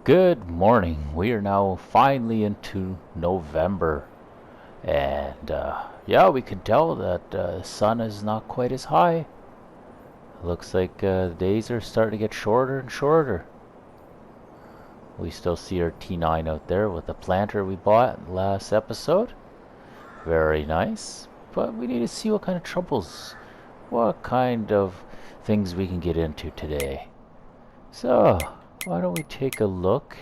Good morning. We are now finally into November, and yeah, we can tell that the sun is not quite as high. Looks like the days are starting to get shorter and shorter. We still see our T9 out there with the planter we bought last episode. Very nice, but we need to see what kind of troubles, what kind of things we can get into today. So, why don't we take a look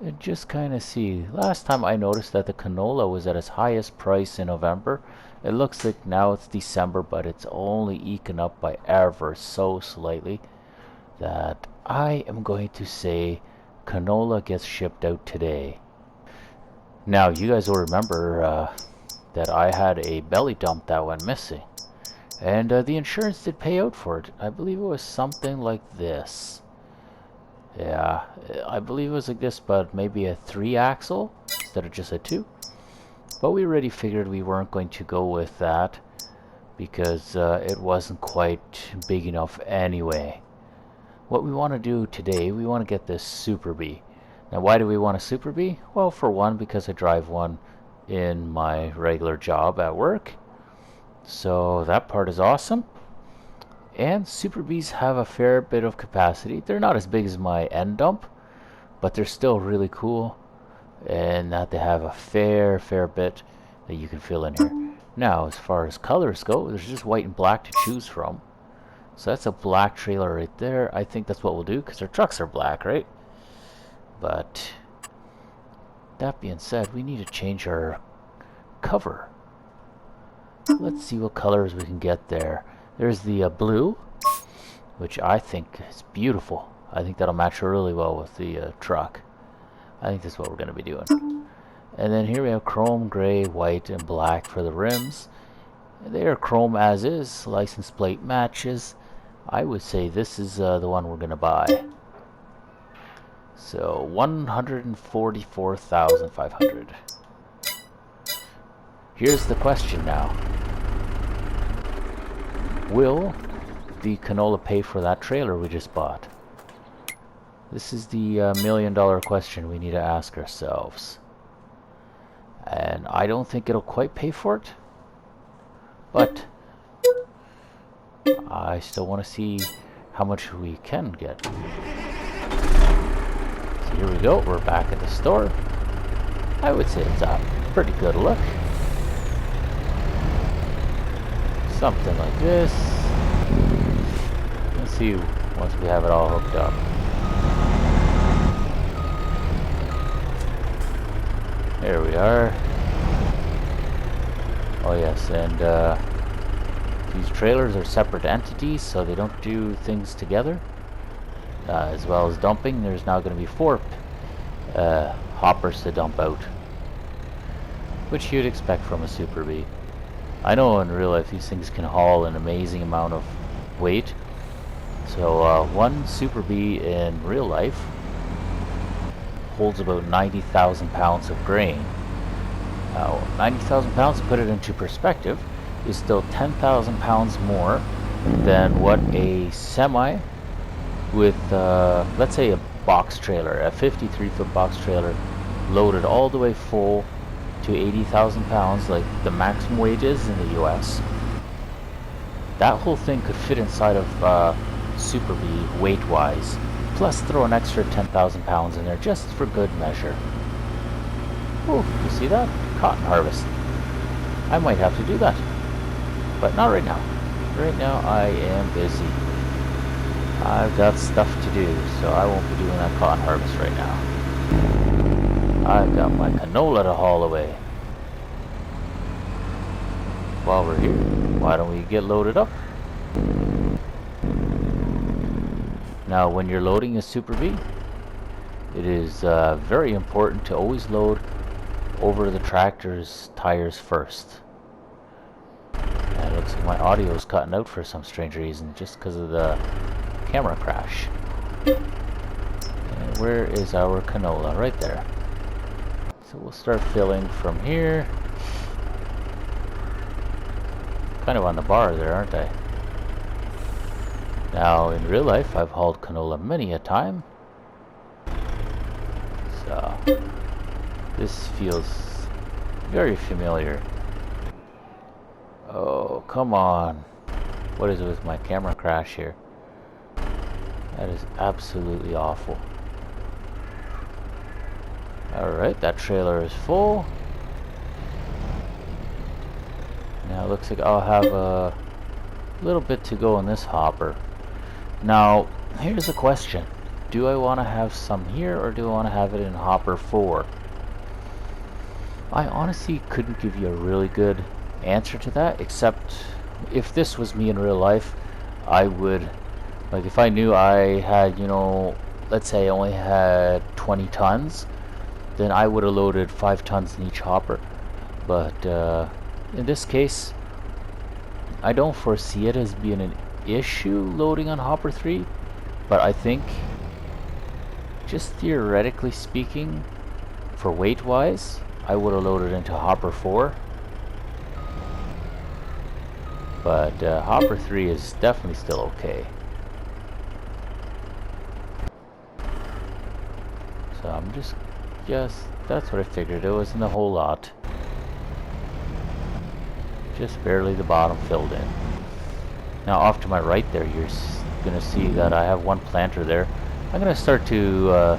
and just kind of see. Last time I noticed that the canola was at its highest price in November. It looks like now it's December, but it's only eking up by ever so slightly. That I am going to say canola gets shipped out today. Now, you guys will remember that I had a belly dump that went missing. And the insurance did pay out for it. I believe it was something like this. Yeah, I believe it was like this, but maybe a 3-axle instead of just a 2. But we already figured we weren't going to go with that because it wasn't quite big enough anyway. What we want to do today, we want to get this Super Bee. Now, why do we want a Super Bee? Well, for one, because I drive one in my regular job at work. So that part is awesome. And Super Bees have a fair bit of capacity. They're not as big as my end dump, but they're still really cool. And that they have a fair bit that you can fill in here. Now, as far as colors go, there's just white and black to choose from. So that's a black trailer right there. I think that's what we'll do because our trucks are black, right? But that being said, we need to change our cover. Let's see what colors we can get there. There's the blue, which I think is beautiful. I think that'll match really well with the truck. I think that's what we're going to be doing. And then here we have chrome, gray, white, and black for the rims. They are chrome as is. License plate matches. I would say this is the one we're going to buy. So 144,500. Here's the question now. Will the canola pay for that trailer we just bought? This is the $1,000,000 question we need to ask ourselves. And I don't think it'll quite pay for it. But I still want to see how much we can get. So here we go. We're back at the store. I would say it's a pretty good look. Something like this. Let's see once we have it all hooked up. There we are. Oh yes, and these trailers are separate entities, so they don't do things together. As well as dumping, there's now going to be 4 hoppers to dump out, which you'd expect from a Super Bee. I know in real life these things can haul an amazing amount of weight. So one Super Bee in real life holds about 90,000 pounds of grain. Now 90,000 pounds, to put it into perspective, is still 10,000 pounds more than what a semi with, let's say a box trailer, a 53-foot box trailer loaded all the way full to 80,000 pounds, like the maximum weight is in the US. That whole thing could fit inside of Super Bee weight-wise, plus throw an extra 10,000 pounds in there just for good measure. Oh, you see that? Cotton harvest. I might have to do that, but not right now. Right now I am busy. I've got stuff to do, so I won't be doing that cotton harvest right now. I've got my canola to haul away. While we're here, why don't we get loaded up? Now, when you're loading a Super Bee, it is very important to always load over the tractor's tires first. And it looks like my audio is cutting out for some strange reason, just because of the camera crash. And where is our canola? Right there. So we'll start filling from here. Kind of on the bar there, aren't I? Now, in real life, I've hauled canola many a time. This feels very familiar. Oh, come on. What is it with my camera crash here? That is absolutely awful. Alright, that trailer is full. Now it looks like I'll have a little bit to go in this hopper. Now, here's the question. Do I want to have some here, or do I want to have it in hopper 4? I honestly couldn't give you a really good answer to that, except if this was me in real life, I would, like, if I knew I had, you know, let's say I only had 20 tons, then I would have loaded 5 tons in each hopper. But in this case, I don't foresee it as being an issue loading on hopper 3, but I think, just theoretically speaking, for weight wise, I would have loaded into hopper 4. But hopper 3 is definitely still okay. So I'm just, that's what I figured. It wasn't a whole lot. Just barely the bottom filled in. Now off to my right there, you're gonna see that I have one planter there. I'm gonna start to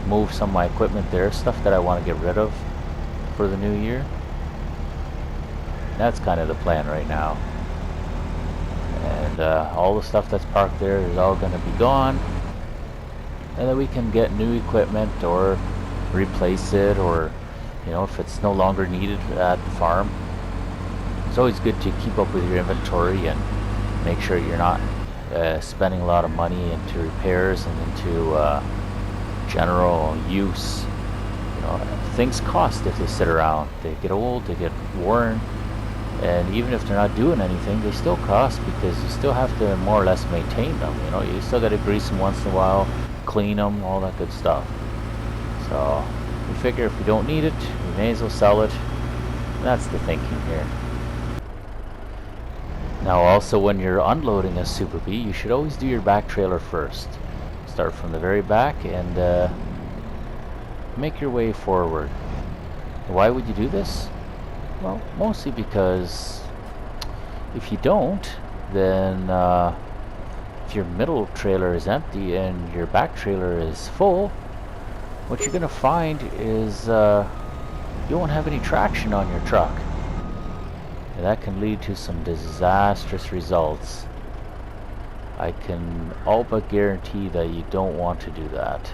move some of my equipment there, stuff that I want to get rid of for the new year. That's kind of the plan right now. And all the stuff that's parked there is all going to be gone, and then we can get new equipment or replace it, or, you know, if it's no longer needed at the farm. It's always good to keep up with your inventory and make sure you're not spending a lot of money into repairs and into general use. You know, things cost if they sit around. They get old, they get worn, and even if they're not doing anything, they still cost, because you still have to more or less maintain them. You know, you still got to grease them once in a while, clean them, all that good stuff. So we figure if we don't need it, we may as well sell it. And that's the thinking here. Now also, when you're unloading a Super B, you should always do your back trailer first. Start from the very back and make your way forward. Why would you do this? Well, mostly because if you don't, then if your middle trailer is empty and your back trailer is full, what you're going to find is you won't have any traction on your truck. And that can lead to some disastrous results. I can all but guarantee that you don't want to do that.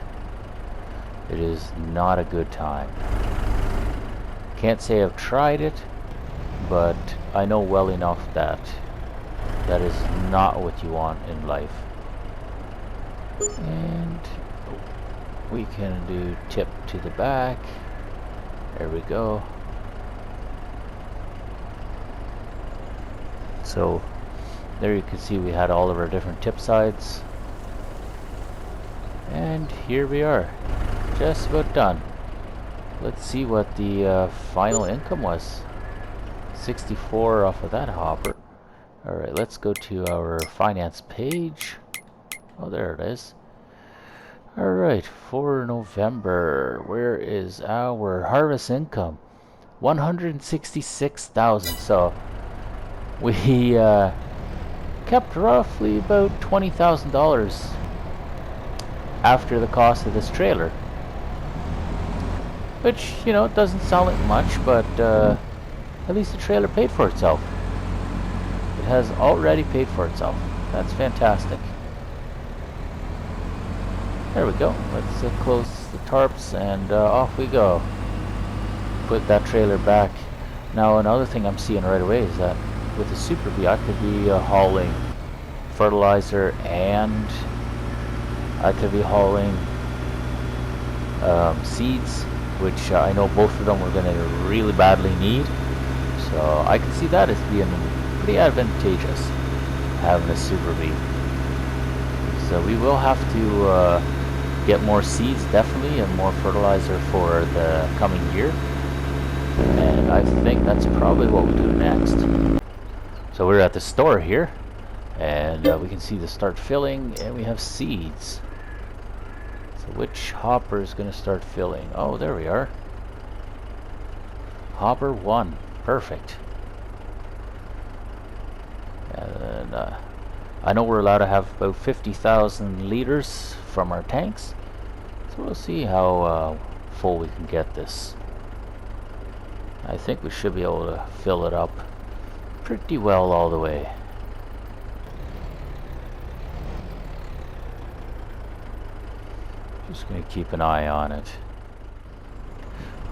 It is not a good time. Can't say I've tried it, but I know well enough that that is not what you want in life. And we can do tip to the back. There we go. So there you can see we had all of our different tip sides. And here we are, just about done. Let's see what the final income was. 64 off of that hopper. Alright, let's go to our finance page. Oh, there it is. Alright, for November, where is our harvest income? 166,000. So we kept roughly about $20,000 after the cost of this trailer. Which, you know, it doesn't sound like much, but at least the trailer paid for itself. It has already paid for itself. That's fantastic. There we go. Let's close the tarps and off we go. Put that trailer back. Now another thing I'm seeing right away is that with the Super B, I could be hauling fertilizer, and I could be hauling seeds, which I know both of them we're going to really badly need. So I can see that as being pretty advantageous, having a Super B. So we will have to get more seeds, definitely, and more fertilizer for the coming year. And I think that's probably what we'll do next. So we're at the store here, and we can see the start filling, and we have seeds. So which hopper is going to start filling? Oh, there we are. Hopper 1. Perfect. And I know we're allowed to have about 50,000 liters from our tanks. So we'll see how full we can get this. I think we should be able to fill it up pretty well all the way. Just gonna keep an eye on it.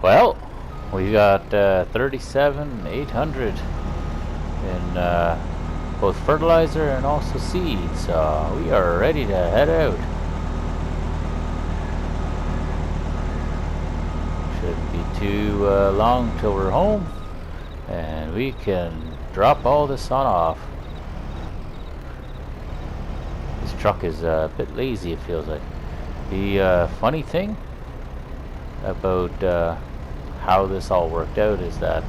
Well, we got 37,800 in both fertilizer and also seeds. So we are ready to head out. Shouldn't be too long till we're home, and we can drop all this on off. This truck is a bit lazy, it feels like. The funny thing about how this all worked out is that,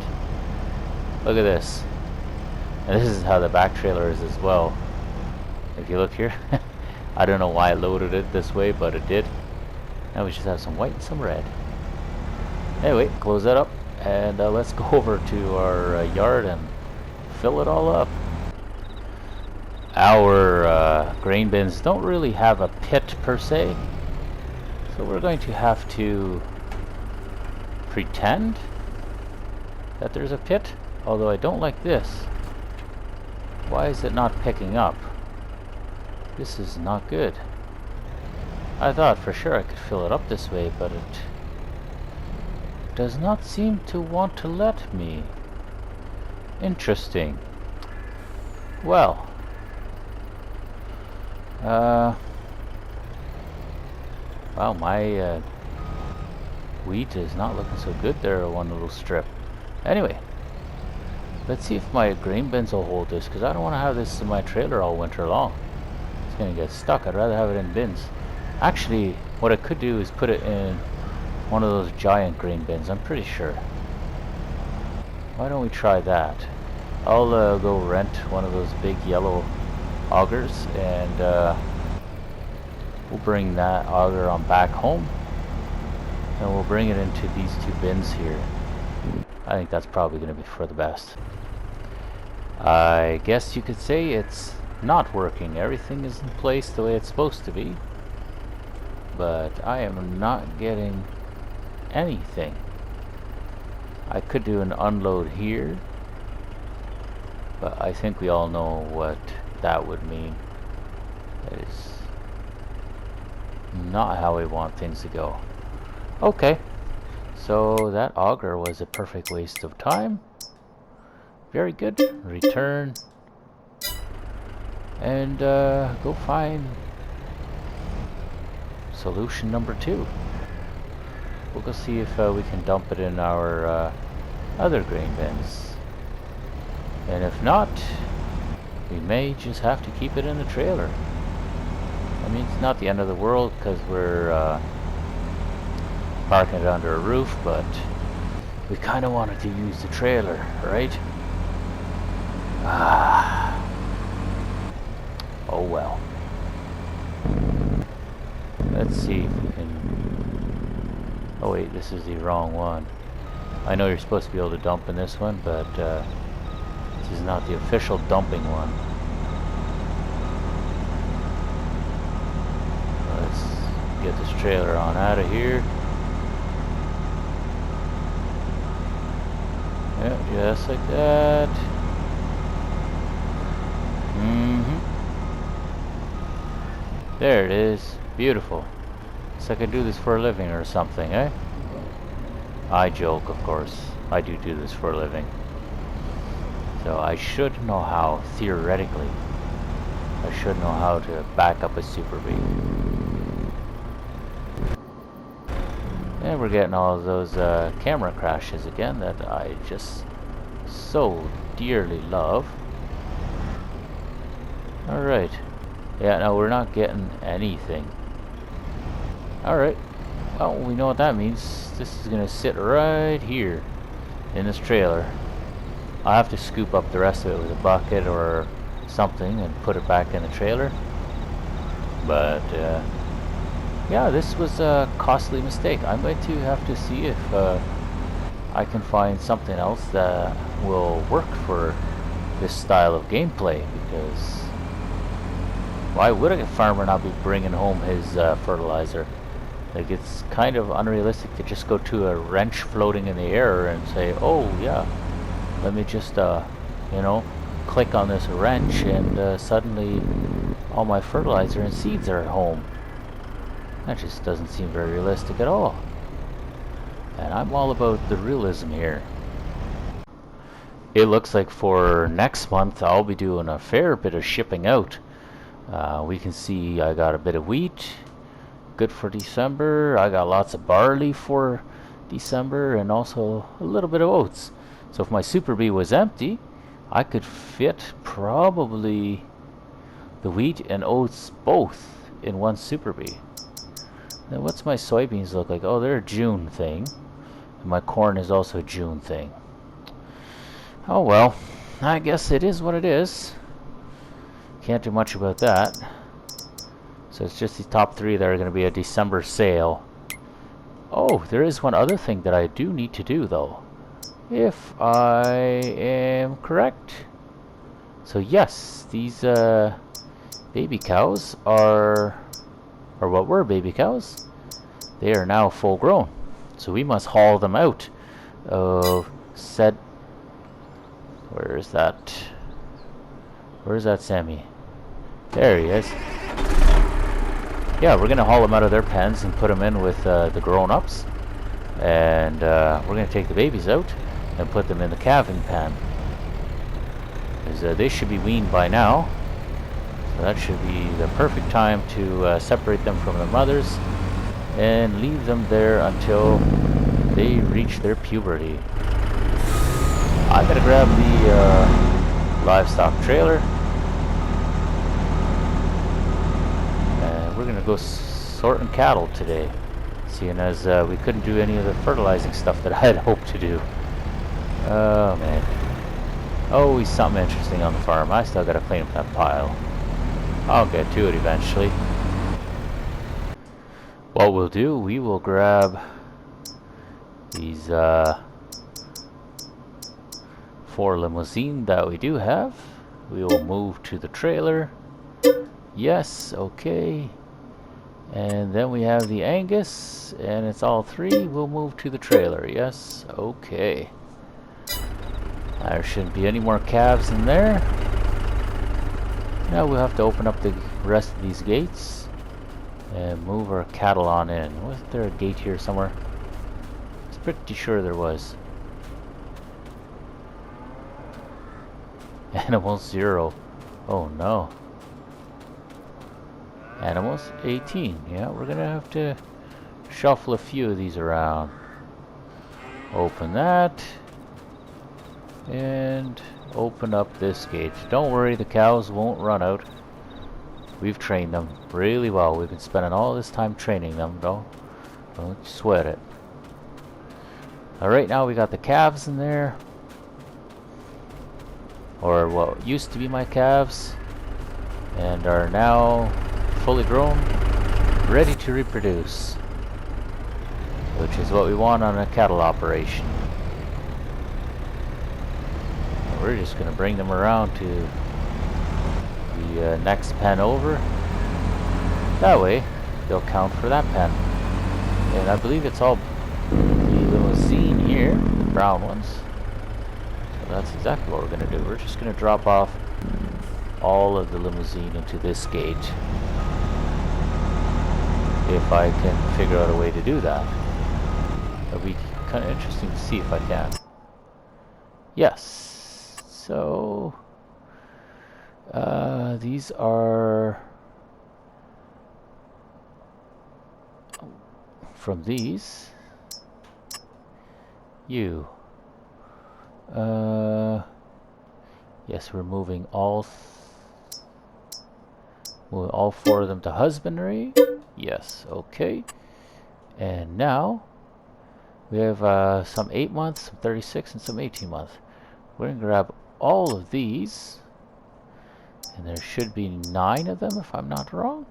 look at this, and this is how the back trailer is as well. If you look here, I don't know why I loaded it this way, but it did. Now we just have some white and some red. Anyway, close that up, and let's go over to our yard and fill it all up. Our grain bins don't really have a pit per se, so we're going to have to pretend that there's a pit, although I don't like this. Why is it not picking up? This is not good. I thought for sure I could fill it up this way, but it does not seem to want to let me. Interesting. Well, wow, my wheat is not looking so good there, one little strip. Anyway, let's see if my grain bins will hold this, because I don't want to have this in my trailer all winter long. It's going to get stuck. I'd rather have it in bins. Actually, what I could do is put it in one of those giant grain bins, I'm pretty sure. Why don't we try that? I'll go rent one of those big yellow augers, and we'll bring that auger on back home, and we'll bring it into these two bins here. I think that's probably going to be for the best. I guess you could say it's not working. Everything is in place the way it's supposed to be, but I am not getting anything. I could do an unload here, but I think we all know what that would mean. That is not how we want things to go. Okay, so that auger was a perfect waste of time. Very good. Return and go find solution number 2. We'll go see if we can dump it in our other grain bins, and if not, we may just have to keep it in the trailer. I mean, it's not the end of the world because we're parking it under a roof, but we kind of wanted to use the trailer, right? Oh well. Let's see if we can... Oh wait, this is the wrong one. I know you're supposed to be able to dump in this one, but this is not the official dumping one. Let's get this trailer on out of here. Yeah, just like that. There it is. Beautiful. So I could do this for a living or something, eh? I joke, of course. I do this for a living. So I should know how, theoretically, I should know how to back up a super bee. And we're getting all of those camera crashes again that I just so dearly love. Alright. Yeah, no, we're not getting anything. Alright. Well, we know what that means. This is gonna sit right here in this trailer. I'll have to scoop up the rest of it with a bucket or something and put it back in the trailer. But yeah, this was a costly mistake. I'm going to have to see if I can find something else that will work for this style of gameplay, because why would a farmer not be bringing home his fertilizer? Like, it's kind of unrealistic to just go to a wrench floating in the air and say, oh yeah, let me just you know, click on this wrench and suddenly all my fertilizer and seeds are at home. That just doesn't seem very realistic at all. And I'm all about the realism here. It looks like for next month I'll be doing a fair bit of shipping out. We can see I got a bit of wheat, good for December. I got lots of barley for December, and also a little bit of oats. So if my Super Bee was empty, I could fit probably the wheat and oats both in one Super Bee. Now what's my soybeans look like? Oh, they're a June thing. And my corn is also a June thing. Oh well, I guess it is what it is. Can't do much about that. So it's just these top three that are going to be a December sale. Oh, there is one other thing that I do need to do though, if I am correct. So yes, these baby cows are, or what were baby cows, they are now full grown. So we must haul them out of said, where is that? Where's that Sammy? There he is. Yeah, we're going to haul them out of their pens and put them in with the grown-ups. And we're going to take the babies out and put them in the calving pen. Because they should be weaned by now. So that should be the perfect time to separate them from their mothers and leave them there until they reach their puberty. I'm going to grab the livestock trailer. We're gonna go sorting cattle today, seeing as we couldn't do any of the fertilizing stuff that I had hoped to do. Oh man, always something interesting on the farm. I still gotta clean up that pile. I'll get to it eventually. What we'll do, we will grab these 4 limousine that we do have. We will move to the trailer. Yes, okay. And then we have the Angus, and it's all 3. We'll move to the trailer. Yes, okay. There shouldn't be any more calves in there. Now we'll have to open up the rest of these gates and move our cattle on in. Wasn't there a gate here somewhere? I was pretty sure there was. Animals 0. Oh no. Animals 18. Yeah, we're gonna have to shuffle a few of these around. Open that and open up this gate. Don't worry, the cows won't run out. We've trained them really well. We've been spending all this time training them. Don't sweat it. Alright, now we got the calves in there, or what used to be my calves, and are now fully grown, ready to reproduce, which is what we want on a cattle operation. And we're just going to bring them around to the next pen over. That way they'll count for that pen. And I believe it's all the limousine here, the brown ones. So that's exactly what we're going to do. We're just going to drop off all of the limousine into this gate, if I can figure out a way to do that. It'll be kind of interesting to see if I can. Yes. So these are from these. You. Yes, we're moving all 4 of them to husbandry. Yes, okay. And now we have some 8 months, some 36, and some 18 months. We're going to grab all of these, and there should be 9 of them if I'm not wrong.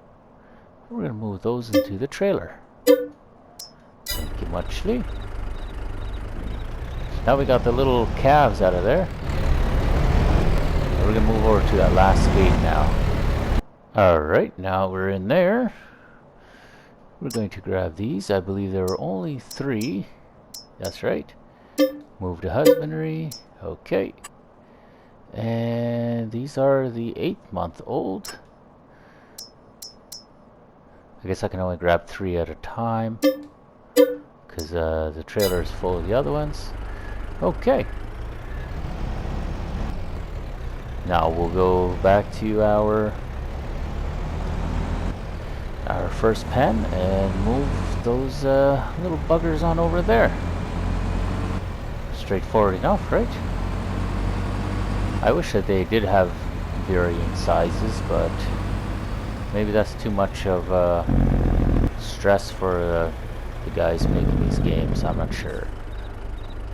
We're going to move those into the trailer. Thank you muchly. Now we got the little calves out of there. We're gonna move over to that last gate now. Alright, now we're in there. We're going to grab these. I believe there were only 3. That's right. Move to husbandry. Okay. And these are the 8-month-old. I guess I can only grab 3 at a time because the trailer is full of the other ones. Okay. Now we'll go back to our first pen and move those little buggers on over there. Straightforward enough, right? I wish that they did have varying sizes, but maybe that's too much of stress for the guys making these games. I'm not sure.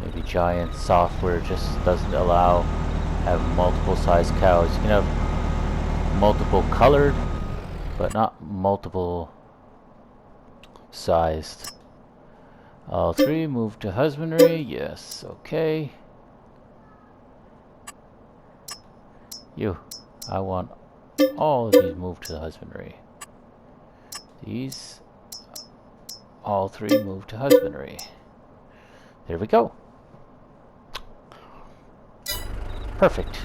Maybe Giant software just doesn't allow have multiple size cows. You can have multiple colored, but not multiple sized. All 3 move to husbandry. Yes, okay. I want all of these moved to the husbandry. These, all 3 move to husbandry. There we go. Perfect.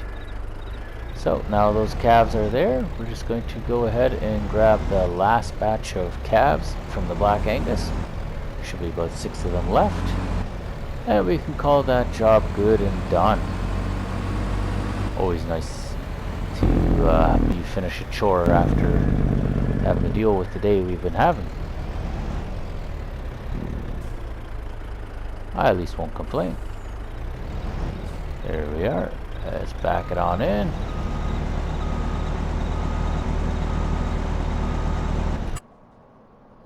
So now those calves are there. We're just going to go ahead and grab the last batch of calves from the Black Angus. Should be about 6 of them left. And we can call that job good and done. Always nice to you finish a chore after having to deal with the day we've been having. I at least won't complain. There we are. Let's back it on in.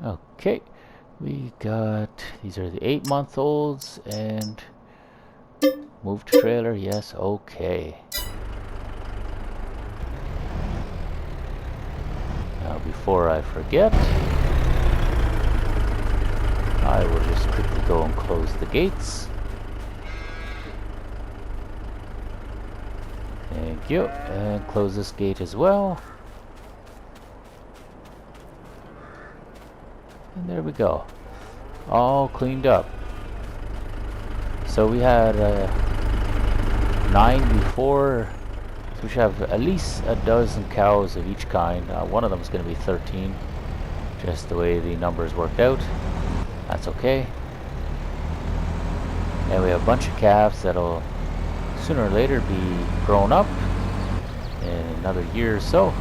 Okay, we got, these are the 8-month-olds, and move to trailer, yes, okay. Now before I forget, I will just quickly go and close the gates. Thank you, and close this gate as well. And there we go, all cleaned up. So we had 9 before, so we should have at least a dozen cows of each kind. One of them is going to be 13, just the way the numbers worked out. That's okay. And we have a bunch of calves that'll sooner or later be grown up in another year or so.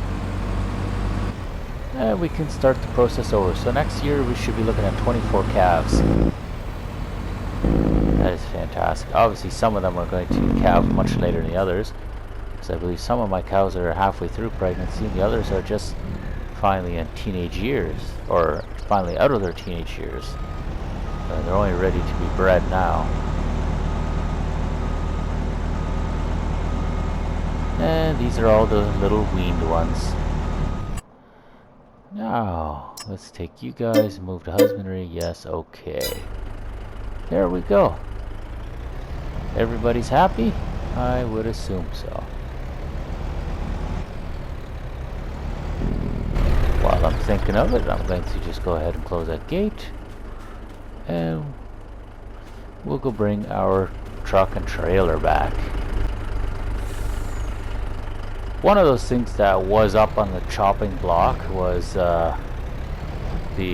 And we can start the process over. So next year we should be looking at 24 calves. That is fantastic. Obviously some of them are going to calve much later than the others, because I believe some of my cows are halfway through pregnancy and the others are just finally in teenage years, or finally out of their teenage years. They're only ready to be bred now. And these are all the little weaned ones. Now, let's take you guys and move to husbandry. Yes, okay. There we go. Everybody's happy? I would assume so. While I'm thinking of it, I'm going to just go ahead and close that gate. And we'll go bring our truck and trailer back. One of those things that was up on the chopping block was the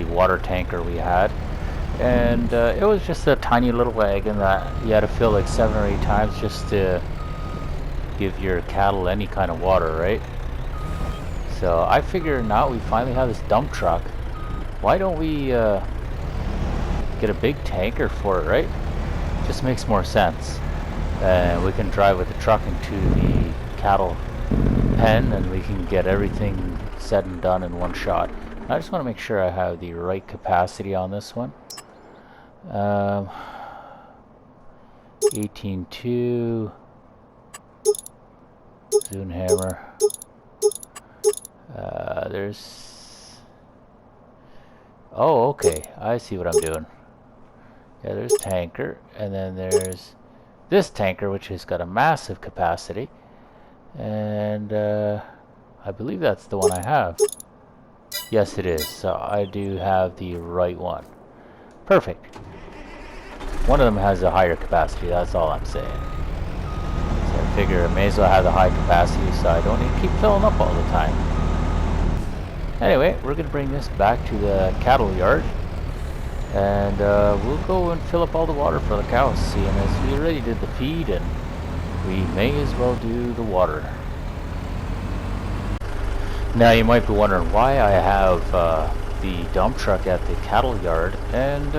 water tanker we had, and it was just a tiny little wagon that you had to fill like 7 or 8 times just to give your cattle any kind of water, right? So I figure now we finally have this dump truck, why don't we get a big tanker for it, right? Just makes more sense. And we can drive with the truck into the cattle pen and we can get everything said and done in one shot. I just want to make sure I have the right capacity on this one. 18.2 Zune hammer. There's, oh, okay, I see what I'm doing. Yeah, there's tanker, and then there's this tanker, which has got a massive capacity, and I believe that's the one I have. Yes, it is. So I do have the right one. Perfect. One of them has a higher capacity, that's all I'm saying. So I figure I may as well have the high capacity so I don't need to keep filling up all the time. Anyway, we're going to bring this back to the cattle yard. And we'll go and fill up all the water for the cows, seeing as we already did the feed, and we may as well do the water. Now you might be wondering why I have the dump truck at the cattle yard, and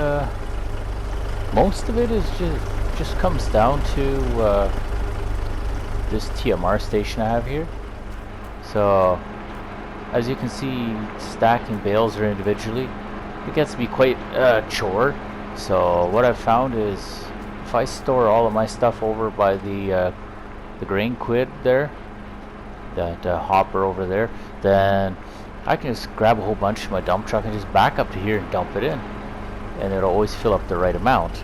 most of it is just comes down to this TMR station I have here. So as you can see, stacking bales are individually. It gets to be quite a chore. So what I've found is if I store all of my stuff over by the grain quid there, that hopper over there, then I can just grab a whole bunch of my dump truck and just back up to here and dump it in, and it'll always fill up the right amount.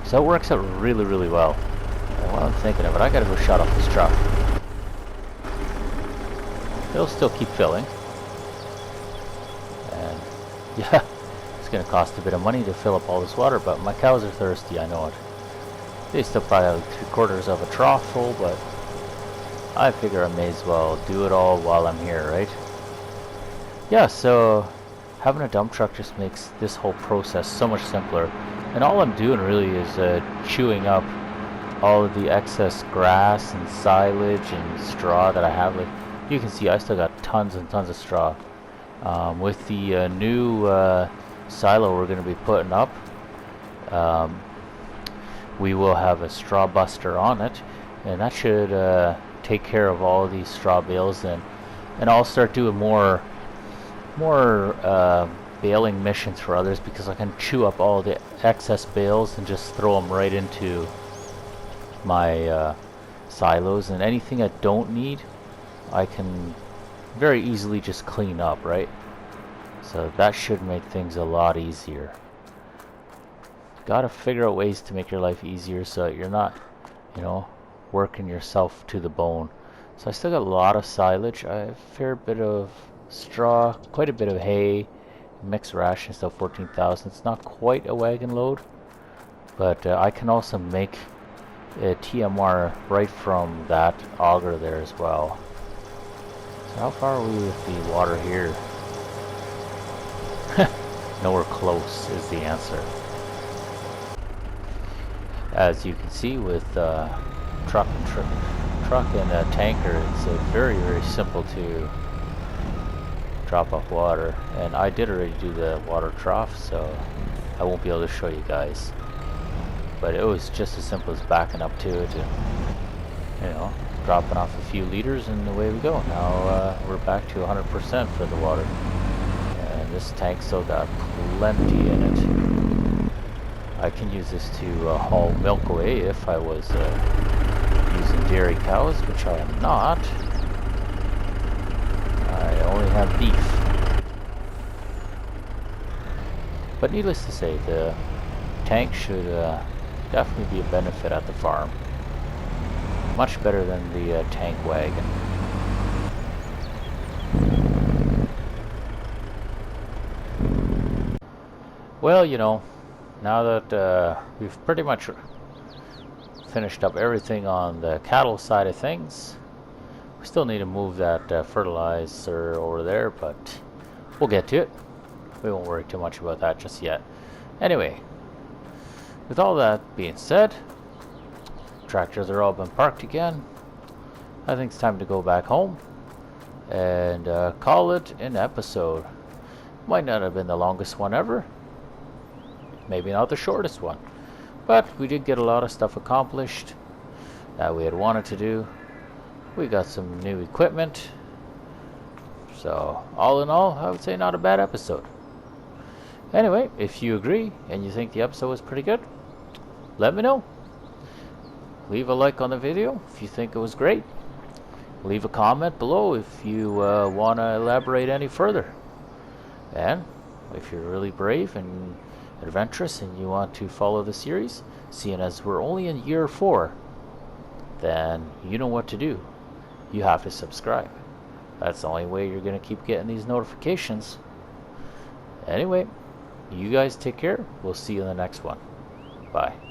So it works out really, really well. And while I'm thinking of it, I gotta go shut off this truck. It'll still keep filling. And yeah, it's gonna cost a bit of money to fill up all this water, but my cows are thirsty, I know it. They still probably have 3/4 of a trough full, but I figure I may as well do it all while I'm here, right? Yeah, so having a dump truck just makes this whole process so much simpler. And all I'm doing really is chewing up all of the excess grass and silage and straw that I have. Like you can see, I still got tons and tons of straw. With the new silo we're going to be putting up, we will have a straw buster on it, and that should take care of all of these straw bales, and I'll start doing more baling missions for others, because I can chew up all the excess bales and just throw them right into my silos, and anything I don't need I can very easily just clean up, right? So that should make things a lot easier. Gotta figure out ways to make your life easier so that you're not, you know, working yourself to the bone. So I still got a lot of silage, a fair bit of straw, quite a bit of hay, mixed ration stuff, 14,000. It's not quite a wagon load, but I can also make a TMR right from that auger there as well. So how far are we with the water here? Nowhere close is the answer. As you can see with truck and tanker, it's very, very simple to drop off water, and I did already do the water trough, so I won't be able to show you guys, but it was just as simple as backing up to it and, you know, dropping off a few liters, and away we go. Now we're back to 100% for the water, and this tank still got plenty in it. I can use this to haul milk away if I was using dairy cows, which I am not. I only have beef. But needless to say, the tank should definitely be a benefit at the farm. Much better than the tank wagon. Well, you know, now that we've pretty much finished up everything on the cattle side of things, we still need to move that fertilizer over there, but we'll get to it. We won't worry too much about that just yet. Anyway, with all that being said, tractors are all been parked again. I think it's time to go back home and call it an episode. Might not have been the longest one ever, maybe not the shortest one, but we did get a lot of stuff accomplished that we had wanted to do. We got some new equipment, so all in all, I would say not a bad episode. Anyway, if you agree and you think the episode was pretty good, let me know. Leave a like on the video if you think it was great. Leave a comment below if you want to elaborate any further. And if you're really brave and adventurous and you want to follow the series, seeing as we're only in year 4, then you know what to do. You have to subscribe. That's the only way you're going to keep getting these notifications. Anyway, you guys take care. We'll see you in the next one. Bye.